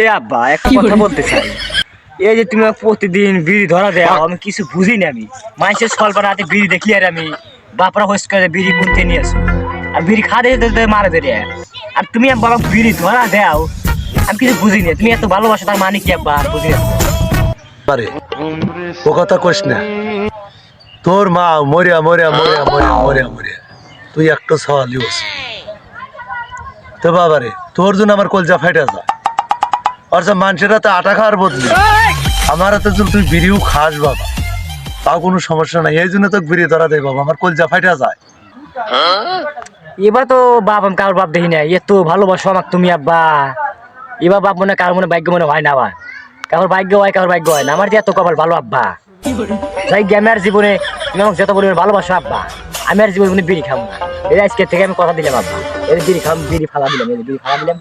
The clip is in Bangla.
এ আব্বা একটা কথা বলতে চাই। এই যে তুমি আমাকে প্রতিদিন বিড়ি ধরা দেও, আমি কিছু বুঝি না। আমি মানুষের স্বল্প রাতে বিড়ি দেখি আর আমি বাপরা হোস করে বিড়ি কিনতে নিয়ে আসো, আর বিড়ি খাওয়া দিতে মারা দেরে। আর তুমি বাবা বিড়ি ধরা দেও, আমি কিছু বুঝি না। তুমি এত ভালোবাসো তার মানে কি আব্বা, বুঝি না। আরে ও কথা কইস না। তোর মা মরিয়া মরিয়া মরিয়া মরিয়া মরিয়া মরিয়া তুই একটু সওয়ালি হস। তো বাবারে তোর জন্য আমার কলজা ফাইটা যায়। আর সব মানুষেরা তো আটা খাওয়ার বদলে আমার হাতে যদি তুই বিড়িও খাস বাবা, তাও কোনো সমস্যা নাই। এই জন্য তো বিড়ি ধরা দেয় বাবা, আমার কলজা ফাইটা যায়। এবার তো বাপ আমি কারোর বাপ দেখি না, এত ভালোবাসো আমাকে তুমি আব্বা। এবার বাপ মনে কারোর মনে ভাগ্য মনে হয় না আবার, কারোর ভাগ্য হয় কারোর ভাগ্য হয় না। আমার যে এত কপাল ভালো আব্বা, যাই আমি আর জীবনে তুমি আমাকে যত পরিমাণ ভালোবাসো আব্বা, আমি আর জীবনে বিড়ি খাবো না। এই আজকে থেকে আমি কথা দিলাম আব্বা, এই বিড়ি খাম, বিড়ি ফালা দিলাম, এই বিড়ি ফালা দিলাম।